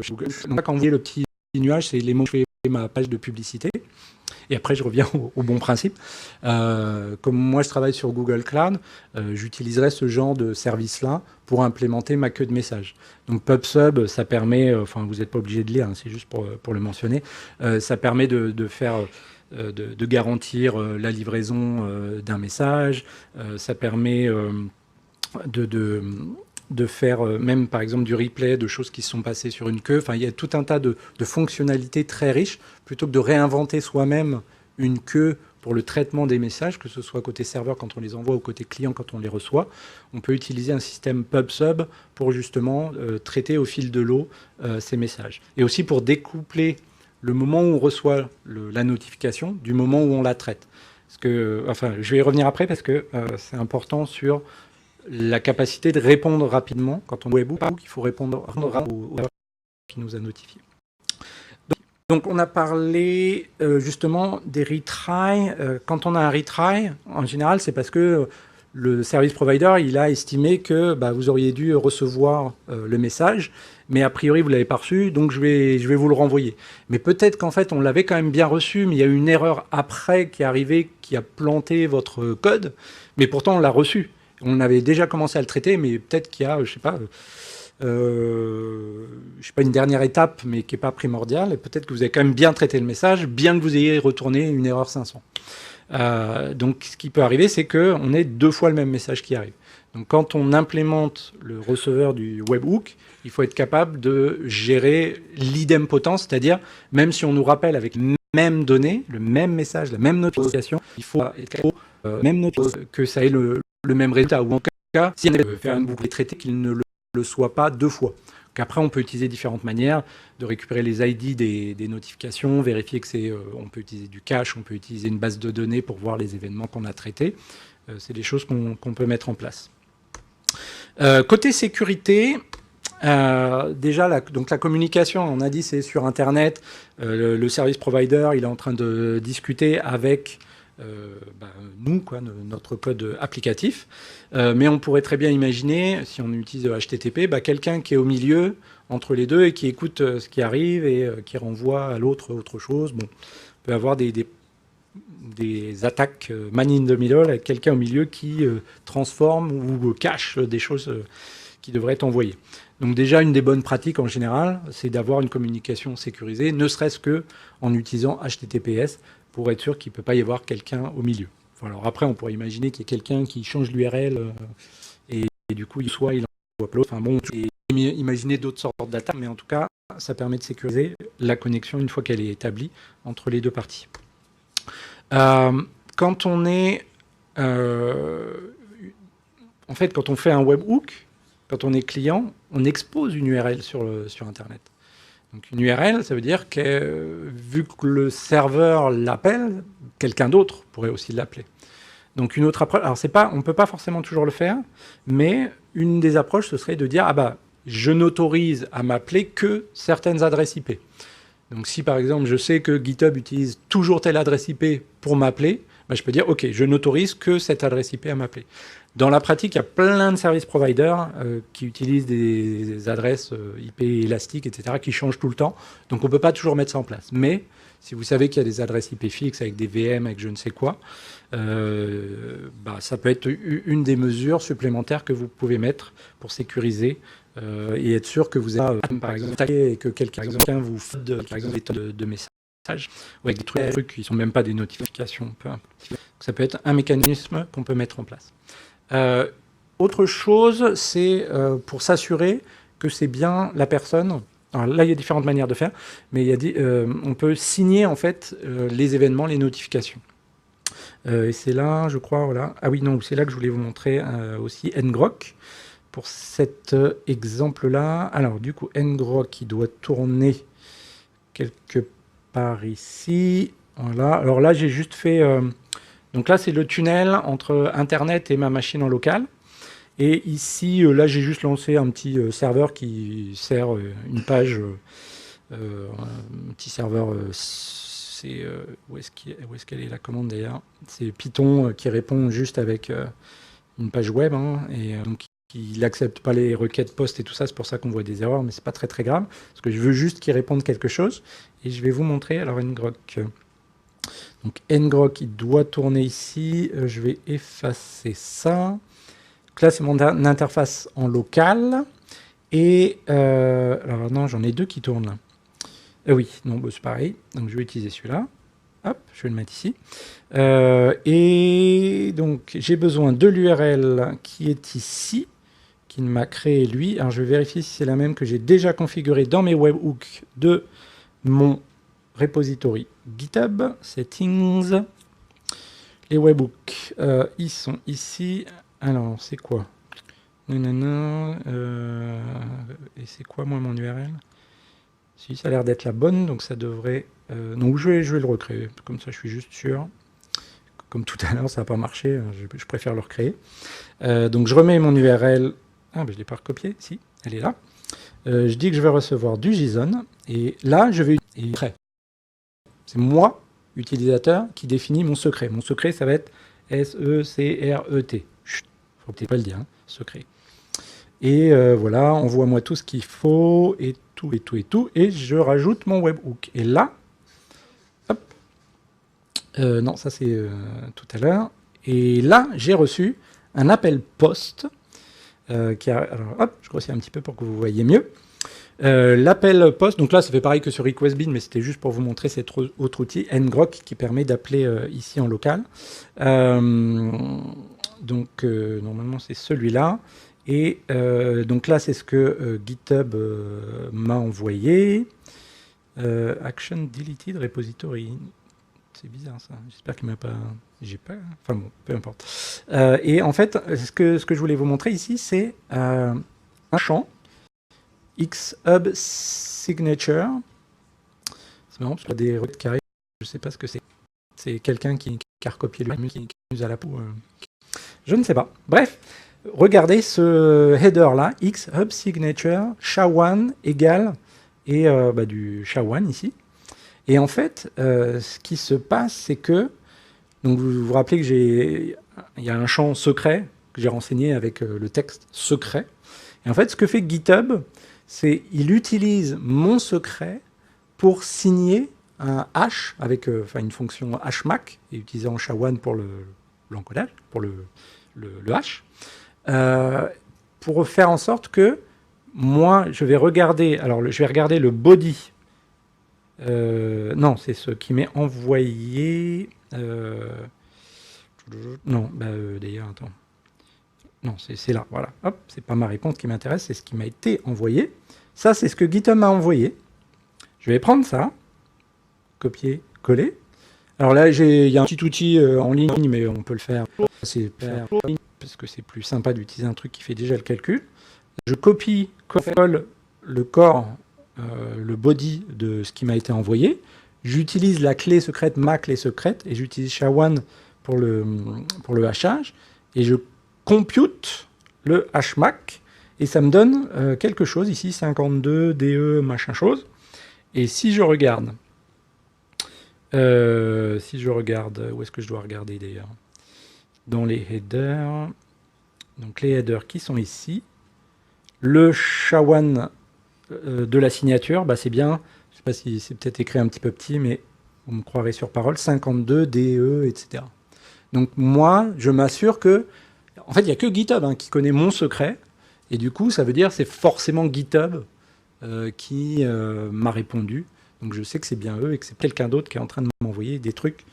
Donc, quand vous voyez le petit nuage, c'est les mots que je fais ma page de publicité. Et après, je reviens au bon principe. Comme moi, je travaille sur Google Cloud, j'utiliserai ce genre de service-là pour implémenter ma queue de messages. Donc PubSub, ça permet, vous n'êtes pas obligé de lire, hein, c'est juste pour le mentionner, ça permet de faire... de garantir la livraison d'un message, ça permet de faire même par exemple du replay de choses qui se sont passées sur une queue. Enfin, il y a tout un tas de fonctionnalités très riches, plutôt que de réinventer soi-même une queue pour le traitement des messages, que ce soit côté serveur quand on les envoie ou côté client quand on les reçoit. On peut utiliser un système pub-sub pour justement traiter au fil de l'eau ces messages. Et aussi pour découpler le moment où on reçoit la notification du moment où on la traite. Parce que, enfin, je vais y revenir après parce que c'est important sur la capacité de répondre rapidement. Quand on est webhook, il faut répondre au qui nous a notifié. Donc on a parlé justement des retries. Quand on a un retry, en général, c'est parce que le service provider, il a estimé que vous auriez dû recevoir le message, mais a priori, vous ne l'avez pas reçu, donc je vais vous le renvoyer. Mais peut-être qu'en fait, on l'avait quand même bien reçu, mais il y a eu une erreur après qui est arrivée, qui a planté votre code, mais pourtant, on l'a reçu. On avait déjà commencé à le traiter, mais peut-être qu'il y a, je sais pas, une dernière étape, mais qui n'est pas primordiale. Et peut-être que vous avez quand même bien traité le message, bien que vous ayez retourné une erreur 500. Donc, ce qui peut arriver, c'est qu'on ait 2 fois le même message qui arrive. Donc, quand on implémente le receveur du webhook, il faut être capable de gérer l'idempotence, c'est-à-dire, même si on nous rappelle avec les mêmes données, le même message, la même notification, il faut même que ça ait le même résultat. Ou en cas, si on veut faire une boucle traitée, qu'il ne le soit pas 2 fois. Donc après, on peut utiliser différentes manières de récupérer les ID des notifications, vérifier que c'est... on peut utiliser du cache, on peut utiliser une base de données pour voir les événements qu'on a traités. C'est des choses qu'on peut mettre en place. Côté sécurité, déjà, donc la communication, on a dit, c'est sur Internet. Le service provider, il est en train de discuter avec nous, notre code applicatif. Mais on pourrait très bien imaginer, si on utilise HTTP, quelqu'un qui est au milieu entre les deux et qui écoute ce qui arrive et qui renvoie à l'autre autre chose. Bon, on peut avoir des attaques man in the middle avec quelqu'un au milieu qui transforme ou cache des choses qui devraient être envoyées. Donc déjà, une des bonnes pratiques en général, c'est d'avoir une communication sécurisée, ne serait-ce qu'en utilisant HTTPS, pour être sûr qu'il ne peut pas y avoir quelqu'un au milieu. Alors après, on pourrait imaginer qu'il y ait quelqu'un qui change l'URL et du coup, soit il envoie l'autre. Enfin bon, imaginer d'autres sortes d'attaques, mais en tout cas, ça permet de sécuriser la connexion une fois qu'elle est établie entre les deux parties. Quand on est... en fait, quand on fait un webhook, quand on est client, on expose une URL sur Internet. Donc une URL, ça veut dire que vu que le serveur l'appelle, quelqu'un d'autre pourrait aussi l'appeler. Donc une autre approche, alors on ne peut pas forcément toujours le faire, mais une des approches, ce serait de dire, je n'autorise à m'appeler que certaines adresses IP. Donc si par exemple je sais que GitHub utilise toujours telle adresse IP pour m'appeler, je peux dire, OK, je n'autorise que cette adresse IP à m'appeler. Dans la pratique, il y a plein de service providers qui utilisent des adresses IP élastiques, etc., qui changent tout le temps. Donc, on ne peut pas toujours mettre ça en place. Mais si vous savez qu'il y a des adresses IP fixes avec des VM, avec je ne sais quoi, ça peut être une des mesures supplémentaires que vous pouvez mettre pour sécuriser et être sûr que vous êtes, par exemple, et que quelqu'un vous fait de messages ou avec des trucs qui ne sont même pas des notifications. Ça peut être un mécanisme qu'on peut mettre en place. Autre chose, c'est pour s'assurer que c'est bien la personne. Alors là, il y a différentes manières de faire, mais on peut signer en fait les événements, les notifications. Et c'est là, je crois, voilà. Ah oui, non, c'est là que je voulais vous montrer aussi ngrok. Pour cet exemple-là, alors du coup, ngrok, il doit tourner quelque part ici. Voilà. Alors là, j'ai juste fait... donc là, c'est le tunnel entre Internet et ma machine en local. Et ici, là, j'ai juste lancé un petit serveur qui sert une page, un petit serveur, où est-ce qu'elle est la commande d'ailleurs? C'est Python qui répond juste avec une page web, et donc il n'accepte pas les requêtes POST et tout ça, c'est pour ça qu'on voit des erreurs, mais c'est pas très très grave, parce que je veux juste qu'il réponde quelque chose, et je vais vous montrer, alors ngrok. Donc ngrok, il doit tourner ici, je vais effacer ça. Donc là, c'est mon interface en local. Et alors non, j'en ai deux qui tournent là. Oui, non, c'est pareil. Donc je vais utiliser celui-là. Hop, je vais le mettre ici. Et donc j'ai besoin de l'URL qui est ici, qu'il m'a créé lui. Alors je vais vérifier si c'est la même que j'ai déjà configurée dans mes webhooks de mon repository GitHub. Settings. Les webhooks, ils sont ici. Alors, c'est quoi? Nanana, et c'est quoi, moi, mon URL? Si, ça a l'air d'être la bonne, donc ça devrait... donc, je vais le recréer. Comme ça, je suis juste sûr. Comme tout à l'heure, ça n'a pas marché. Je préfère le recréer. Donc, je remets mon URL. Ah, ben, je ne l'ai pas recopié. Si, elle est là. Je dis que je vais recevoir du JSON. Et là, je vais... C'est moi, utilisateur, qui définit mon secret. Mon secret, ça va être S-E-C-R-E-T. Chut, faut peut-être pas le dire, hein, secret. Et voilà, envoie-moi tout ce qu'il faut, et tout, et tout, et tout, et je rajoute mon webhook. Et là, hop, non, ça c'est tout à l'heure. Et là, j'ai reçu un appel post, alors hop, je grossis un petit peu pour que vous voyez mieux. L'appel post, donc là ça fait pareil que sur Requestbin, mais c'était juste pour vous montrer cet autre outil, ngrok, qui permet d'appeler ici en local. Donc normalement c'est celui-là. Et donc là c'est ce que GitHub m'a envoyé. Action deleted repository. C'est bizarre ça. J'espère qu'il m'a pas... J'ai pas... Enfin bon, peu importe. Et en fait, ce que je voulais vous montrer ici, c'est un champ XHub Signature. C'est marrant parce qu'il y a des requêtes carrées. Je ne sais pas ce que c'est. C'est quelqu'un qui a recopié le qui nous à la peau. Je ne sais pas. Bref, regardez ce header-là. XHub Signature SHA-1 égale et du SHA-1 ici. Et en fait, ce qui se passe, c'est que donc vous vous rappelez que il y a un champ secret que j'ai renseigné avec le texte secret. Et en fait, ce que fait GitHub, c'est il utilise mon secret pour signer un hash avec une fonction hashMac, et utilisé en SHA-1 pour l'encodage, pour le hash, pour faire en sorte que moi, je vais regarder le body. Non, c'est ce qui m'est envoyé. Non, d'ailleurs, attends. Non, c'est là, voilà. Hop, c'est pas ma réponse qui m'intéresse, c'est ce qui m'a été envoyé. Ça, c'est ce que GitHub m'a envoyé. Je vais prendre ça, copier, coller. Alors là, il y a un petit outil en ligne, mais on peut le faire. Parce que c'est plus sympa d'utiliser un truc qui fait déjà le calcul. Je copie, colle le corps, le body de ce qui m'a été envoyé. J'utilise la clé secrète, ma clé secrète, et j'utilise SHA-1 pour le hachage. Et je compute le hashMac, et ça me donne quelque chose, ici 52 DE machin chose. Et si je regarde, où est-ce que je dois regarder d'ailleurs? Dans les headers, donc les headers qui sont ici, le SHA-1 de la signature, c'est bien, je ne sais pas si c'est peut-être écrit un petit peu petit, mais vous me croirez sur parole, 52 DE, etc. Donc moi, je m'assure que en fait, il n'y a que GitHub qui connaît mon secret. Et du coup, ça veut dire que c'est forcément GitHub qui m'a répondu. Donc je sais que c'est bien eux et que c'est quelqu'un d'autre qui est en train de m'envoyer des trucs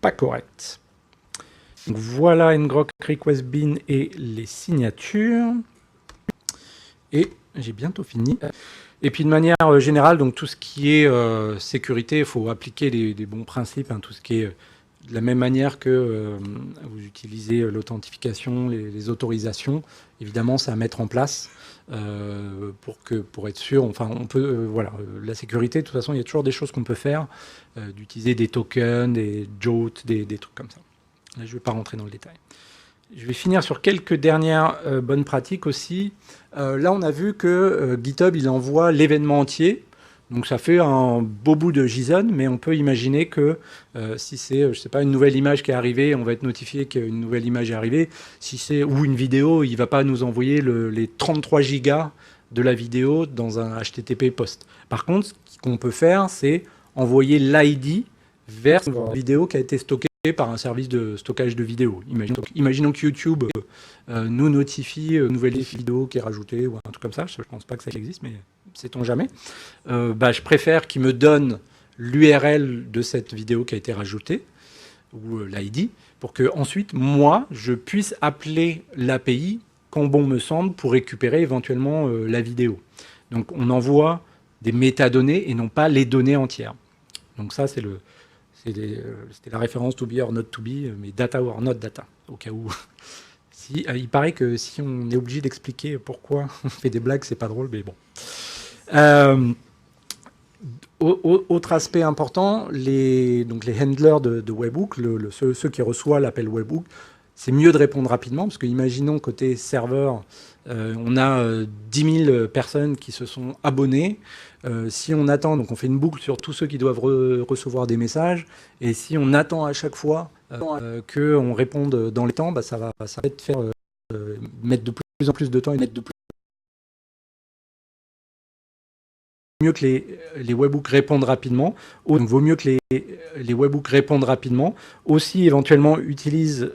pas corrects. Donc voilà ngrok, Requestbin et les signatures. Et j'ai bientôt fini. Et puis de manière générale, donc tout ce qui est sécurité, il faut appliquer des bons principes, tout ce qui est... de la même manière que vous utilisez l'authentification, les autorisations, évidemment, c'est à mettre en place pour être sûr. Enfin, on peut, la sécurité, de toute façon, il y a toujours des choses qu'on peut faire, d'utiliser des tokens, des JWT, des trucs comme ça. Là, je ne vais pas rentrer dans le détail. Je vais finir sur quelques dernières bonnes pratiques aussi. Là, on a vu que GitHub, il envoie l'événement entier. Donc ça fait un beau bout de JSON, mais on peut imaginer que si c'est, je sais pas, une nouvelle image qui est arrivée, on va être notifié qu'une nouvelle image est arrivée. Si c'est ou une vidéo, il va pas nous envoyer les 33 gigas de la vidéo dans un HTTP post. Par contre, ce qu'on peut faire, c'est envoyer l'ID vers une vidéo qui a été stockée par un service de stockage de vidéos. Imaginons que YouTube nous notifie une nouvelle vidéo qui est rajoutée ou un truc comme ça. Je ne pense pas que ça existe, mais sait-on jamais. Je préfère qu'il me donne l'URL de cette vidéo qui a été rajoutée, ou l'ID, pour que ensuite moi, je puisse appeler l'API quand bon me semble, pour récupérer éventuellement la vidéo. Donc on envoie des métadonnées et non pas les données entières. Donc ça, c'était la référence to be or not to be, mais data or not data, au cas où. Il paraît que si on est obligé d'expliquer pourquoi on fait des blagues, c'est pas drôle, mais bon. Autre aspect important, les handlers de webhook, ceux qui reçoivent l'appel webhook, c'est mieux de répondre rapidement, parce que imaginons côté serveur, on a 10 000 personnes qui se sont abonnées. Si on attend, donc on fait une boucle sur tous ceux qui doivent recevoir des messages, et si on attend à chaque fois qu'on réponde dans les temps, bah, ça va peut-être faire mettre de plus en plus de temps et mettre de plus mieux que les webhooks répondent rapidement. Donc, vaut mieux que les webhooks répondent rapidement. Aussi, éventuellement, utilise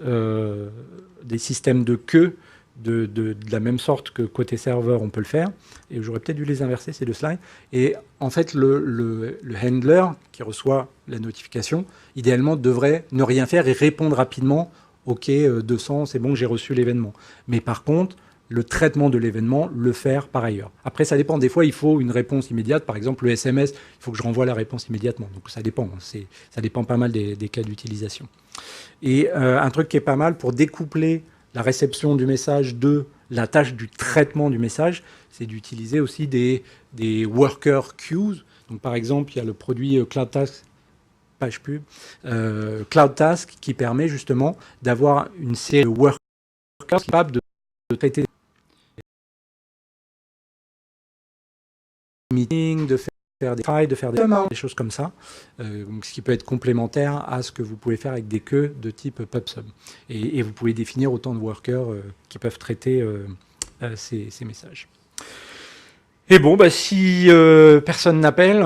des systèmes de queue de la même sorte que côté serveur, on peut le faire. Et j'aurais peut-être dû les inverser, ces deux slides. Et en fait, le handler qui reçoit la notification, idéalement, devrait ne rien faire et répondre rapidement. OK, 200, c'est bon, j'ai reçu l'événement. Mais par contre, le traitement de l'événement, le faire par ailleurs. Après, ça dépend. Des fois, il faut une réponse immédiate. Par exemple, le SMS, il faut que je renvoie la réponse immédiatement. Donc, ça dépend. Ça dépend pas mal des cas d'utilisation. Et un truc qui est pas mal pour découpler la réception du message de la tâche du traitement du message, c'est d'utiliser aussi des worker queues. Donc, par exemple, il y a le produit CloudTask, page pub, CloudTask qui permet justement d'avoir une série de workers capables de traiter meeting, de faire des failles, de faire des choses comme ça, ce qui peut être complémentaire à ce que vous pouvez faire avec des queues de type PubSub. Et vous pouvez définir autant de workers qui peuvent traiter ces messages. Et bon, bah, si personne n'appelle,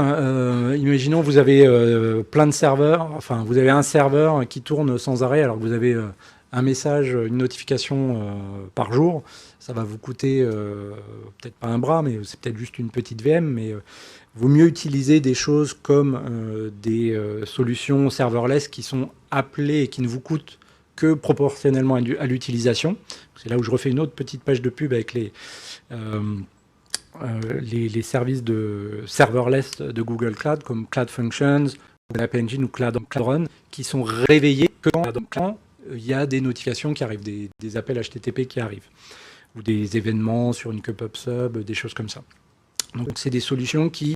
imaginons vous avez plein de serveurs, enfin vous avez un serveur qui tourne sans arrêt alors que vous avez un message, une notification par jour, ça va vous coûter peut-être pas un bras, mais c'est peut-être juste une petite VM, mais vaut mieux utiliser des choses comme des solutions serverless qui sont appelées et qui ne vous coûtent que proportionnellement à l'utilisation. C'est là où je refais une autre petite page de pub avec les services de serverless de Google Cloud, comme Cloud Functions, Google App Engine ou Cloud Run, qui sont réveillés quand il y a des notifications qui arrivent, des appels HTTP qui arrivent, ou des événements sur une queue PubSub, des choses comme ça. Donc, c'est des solutions qui,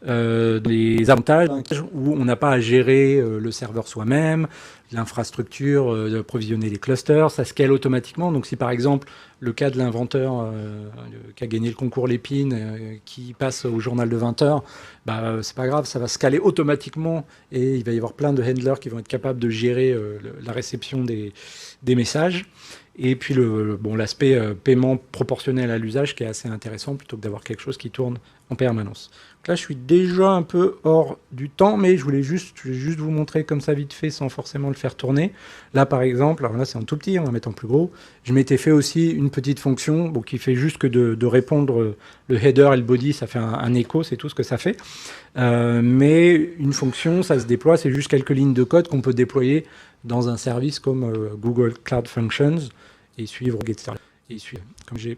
des avantages où on n'a pas à gérer le serveur soi-même, l'infrastructure, de provisionner les clusters, ça scale automatiquement. Donc, si par exemple, le cas de l'inventeur qui a gagné le concours Lépine, qui passe au journal de 20h, bah, c'est pas grave, ça va scaler automatiquement et il va y avoir plein de handlers qui vont être capables de gérer la réception des messages. Et puis l'aspect paiement proportionnel à l'usage qui est assez intéressant plutôt que d'avoir quelque chose qui tourne en permanence. Donc là, je suis déjà un peu hors du temps, mais je voulais juste vous montrer comme ça vite fait sans forcément le faire tourner. Là, par exemple, alors là, c'est en tout petit, on va mettre en plus gros. Je m'étais fait aussi une petite fonction qui fait juste que de répondre le header et le body, ça fait un écho, c'est tout ce que ça fait. Mais une fonction, ça se déploie, c'est juste quelques lignes de code qu'on peut déployer dans un service comme Google Cloud Functions et suivre GetStarted. Et suivre. Comme j'ai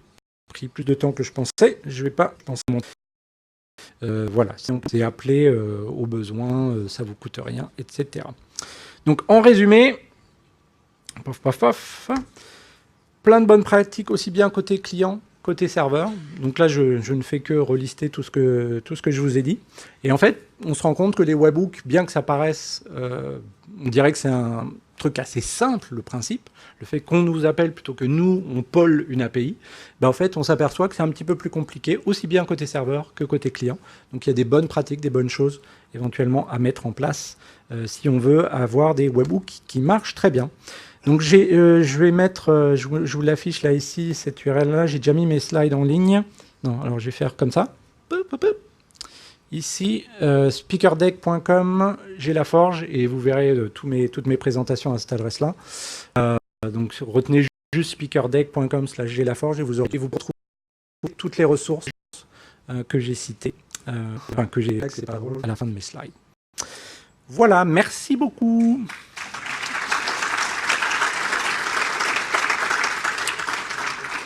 pris plus de temps que je pensais, je ne vais pas penser à mon voilà, si on s'est appelé au besoin, ça ne vous coûte rien, etc. Donc en résumé, plein de bonnes pratiques aussi bien côté client, côté serveur. Donc là, je ne fais que relister tout ce que je vous ai dit. Et en fait, on se rend compte que les webhooks, bien que ça paraisse, on dirait que c'est un truc assez simple, le principe, le fait qu'on nous appelle plutôt que nous, on polle une API, ben en fait, on s'aperçoit que c'est un petit peu plus compliqué, aussi bien côté serveur que côté client. Donc il y a des bonnes pratiques, des bonnes choses éventuellement à mettre en place si on veut avoir des webhooks qui marchent très bien. Donc je vais mettre, je vous l'affiche là ici, cette URL-là, j'ai déjà mis mes slides en ligne. Non, alors je vais faire comme ça. Ici, speakerdeck.com, j'ai la forge et vous verrez toutes mes présentations à cette adresse-là. Donc retenez juste speakerdeck.com/j'ai la forge et vous retrouvez toutes les ressources que j'ai citées, que j'ai à la fin de mes slides. Voilà, merci beaucoup.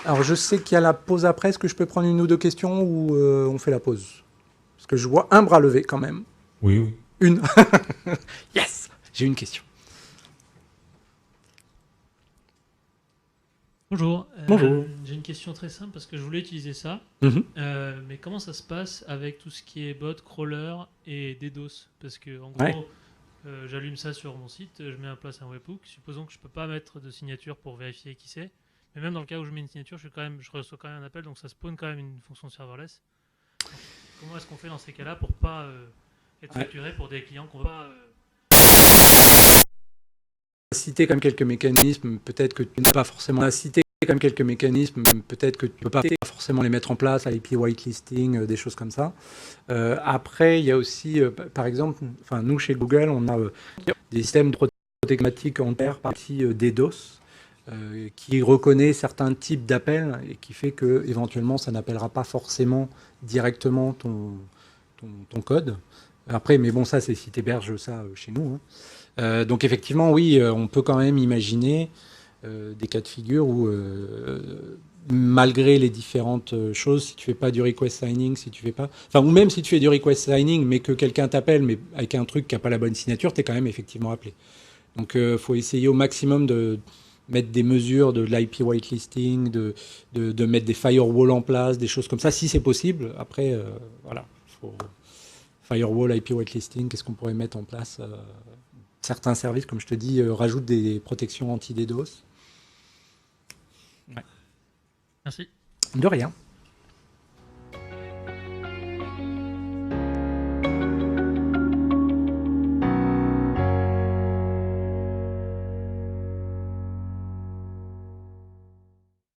Alors, je sais qu'il y a la pause après. Est-ce que je peux prendre une ou deux questions ou on fait la pause? Parce que je vois un bras levé quand même. Oui, oui. Une. Yes! J'ai une question. Bonjour, Bonjour. j'ai une question très simple parce que je voulais utiliser ça. Mhm. Mais comment ça se passe avec tout ce qui est bot, crawler et DDoS? Parce que en Ouais. gros, j'allume ça sur mon site, je mets en place un webhook. Supposons que je peux pas mettre de signature pour vérifier qui c'est. Mais même dans le cas où je mets une signature, je reçois quand même un appel, donc ça spawn quand même une fonction serverless. Donc, comment est-ce qu'on fait dans ces cas-là pour pas être Ouais. facturé pour des clients qu'on va pas Citer comme quelques mécanismes, peut-être que tu n'as pas forcément à citer comme quelques mécanismes, peut-être que tu peux pas forcément les mettre en place, IP whitelisting, des choses comme ça. Après, il y a aussi, par exemple, enfin nous chez Google, on a des systèmes de protection en paire partie DDoS qui reconnaît certains types d'appels et qui fait que éventuellement ça n'appellera pas forcément directement ton code. Après, mais bon, ça c'est si tu héberges ça chez nous. Hein. Donc effectivement, oui, on peut quand même imaginer des cas de figure où, malgré les différentes choses, si tu fais pas du request signing, si tu fais pas, enfin, ou même si tu fais du request signing, mais que quelqu'un t'appelle, mais avec un truc qui a pas la bonne signature, tu es quand même effectivement appelé. Donc, faut essayer au maximum de mettre des mesures de l'IP whitelisting, de mettre des firewalls en place, des choses comme ça, si c'est possible. Après, voilà, faut firewall, IP whitelisting, qu'est-ce qu'on pourrait mettre en place certains services, comme je te dis, rajoutent des protections anti-DDoS. Ouais. Merci. De rien.